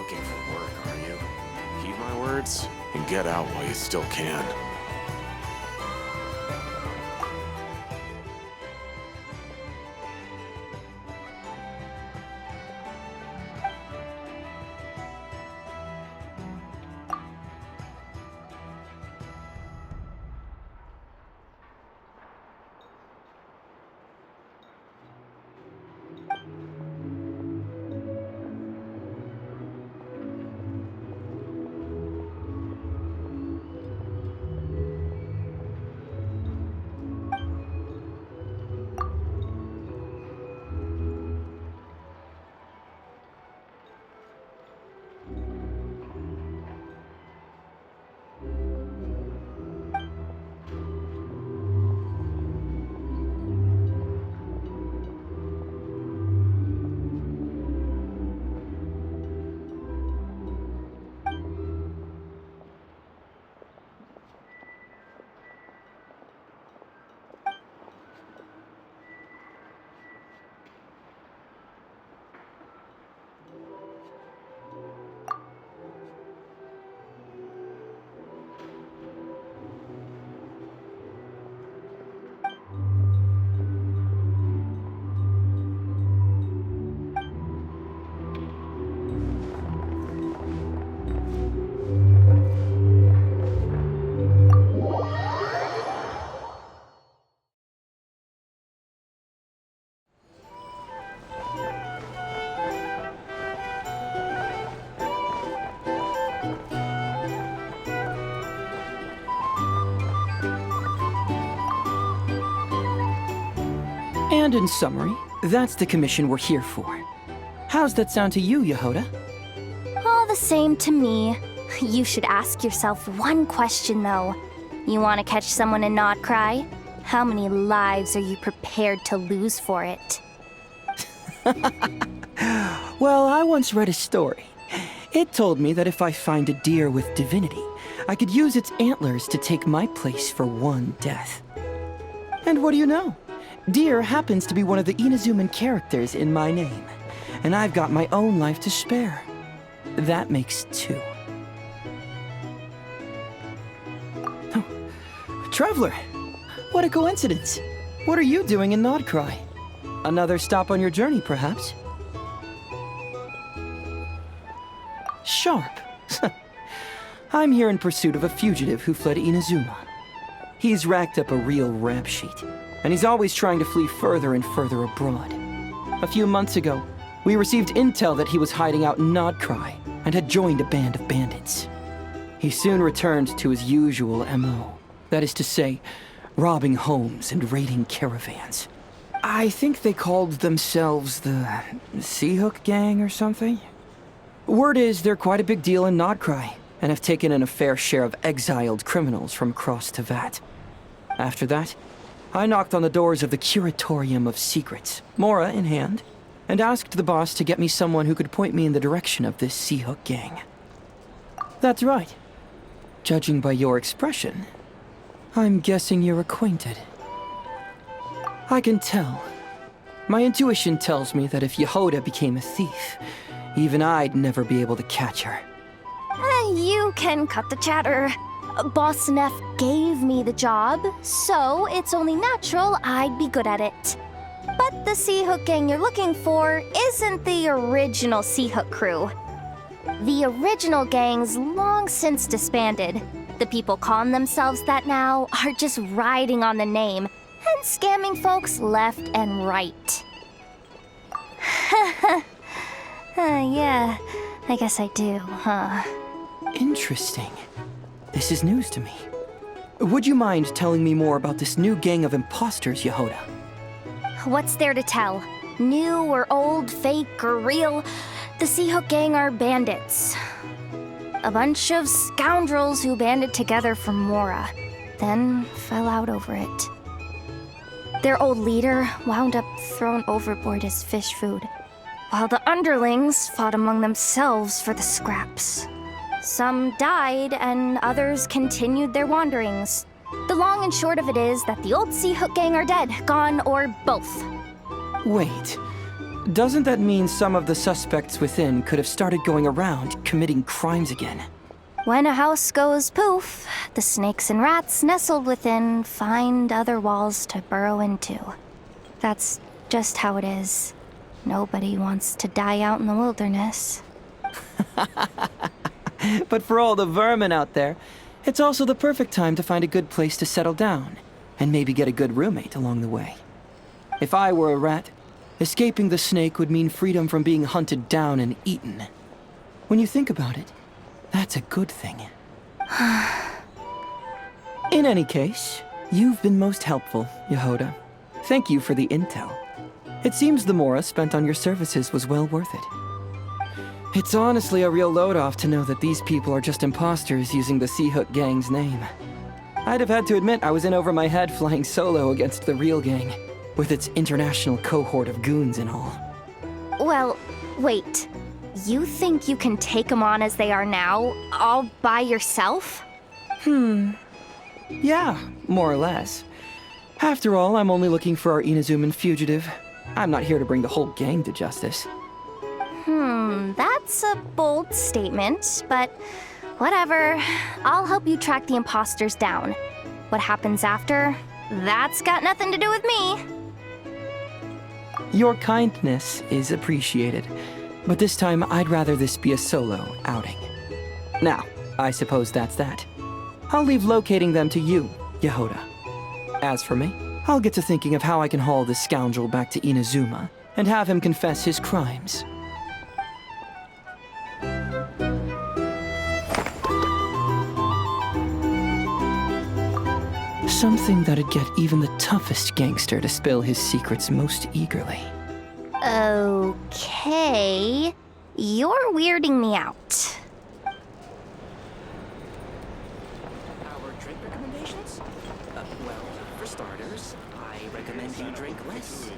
looking for work, are you? Heed my words and get out while you still can. And in summary, that's the commission we're here for. How's that sound to you, Jahoda? All the same to me. You should ask yourself one question, though. You want to catch someone and not cry? How many lives are you prepared to lose for it? Well, I once read a story. It told me that if I find a deer with divinity, I could use its antlers to take my place for one death. And what do you know? Deer happens to be one of the Inazuman characters in my name, and I've got my own life to spare. That makes two. Oh, Traveler! What a coincidence! What are you doing in Nodcry? Another stop on your journey, perhaps? Sharp. I'm here in pursuit of a fugitive who fled Inazuma. He's racked up a real rap sheet, and he's always trying to flee further and further abroad. A few months ago, we received intel that he was hiding out in Nodcry and had joined a band of bandits. He soon returned to his usual MO, that is to say, robbing homes and raiding caravans. I think they called themselves the Seahook Gang or something. Word is they're quite a big deal in Nodcry, and have taken in a fair share of exiled criminals from across Tevat. After that, I knocked on the doors of the Curatorium of Secrets, Mora in hand, and asked the boss to get me someone who could point me in the direction of this Seahook Gang. That's right. Judging by your expression, I'm guessing you're acquainted. I can tell. My intuition tells me that if Jahoda became a thief, even I'd never be able to catch her. You can cut the chatter. Boss Neff gave me the job, so it's only natural I'd be good at it. But the Seahook Gang you're looking for isn't the original Seahook crew. The original gang's long since disbanded. The people calling themselves that now are just riding on the name and scamming folks left and right. Yeah, I guess I do, huh? Interesting. This is news to me. Would you mind telling me more about this new gang of imposters, Jahoda? What's there to tell? New or old, fake or real, the Seahook Gang are bandits. A bunch of scoundrels who banded together for Mora, then fell out over it. Their old leader wound up thrown overboard as fish food, while the underlings fought among themselves for the scraps. Some died, and others continued their wanderings. The long and short of it is that the old Seahook Gang are dead, gone, or both. Wait. doesn't that mean some of the suspects within could have started going around committing crimes again? When a house goes poof, the snakes and rats nestled within find other walls to burrow into. That's just how it is. Nobody wants to die out in the wilderness. But for all the vermin out there, it's also the perfect time to find a good place to settle down, and maybe get a good roommate along the way. If I were a rat, escaping the snake would mean freedom from being hunted down and eaten. When you think about it, that's a good thing. In any case, you've been most helpful, Jahoda. Thank you for the intel. It seems the mora spent on your services was well worth it. It's honestly a real load-off to know that these people are just imposters using the Seahook Gang's name. I'd have had to admit I was in over my head flying solo against the real gang, with its international cohort of goons and all. Well, wait. You think you can take them on as they are now, all by yourself? Yeah, more or less. After all, I'm only looking for our Inazuman fugitive. I'm not here to bring the whole gang to justice. That's a bold statement, but whatever. I'll help you track the imposters down. What happens after? That's got nothing to do with me. Your kindness is appreciated, but this time I'd rather this be a solo outing. Now, I suppose that's that. I'll leave locating them to you, Jahoda. As for me, I'll get to thinking of how I can haul this scoundrel back to Inazuma and have him confess his crimes. Something that'd get even the toughest gangster to spill his secrets most eagerly. Okay. You're weirding me out. Our drink recommendations? Well, for starters, I recommend you drink less.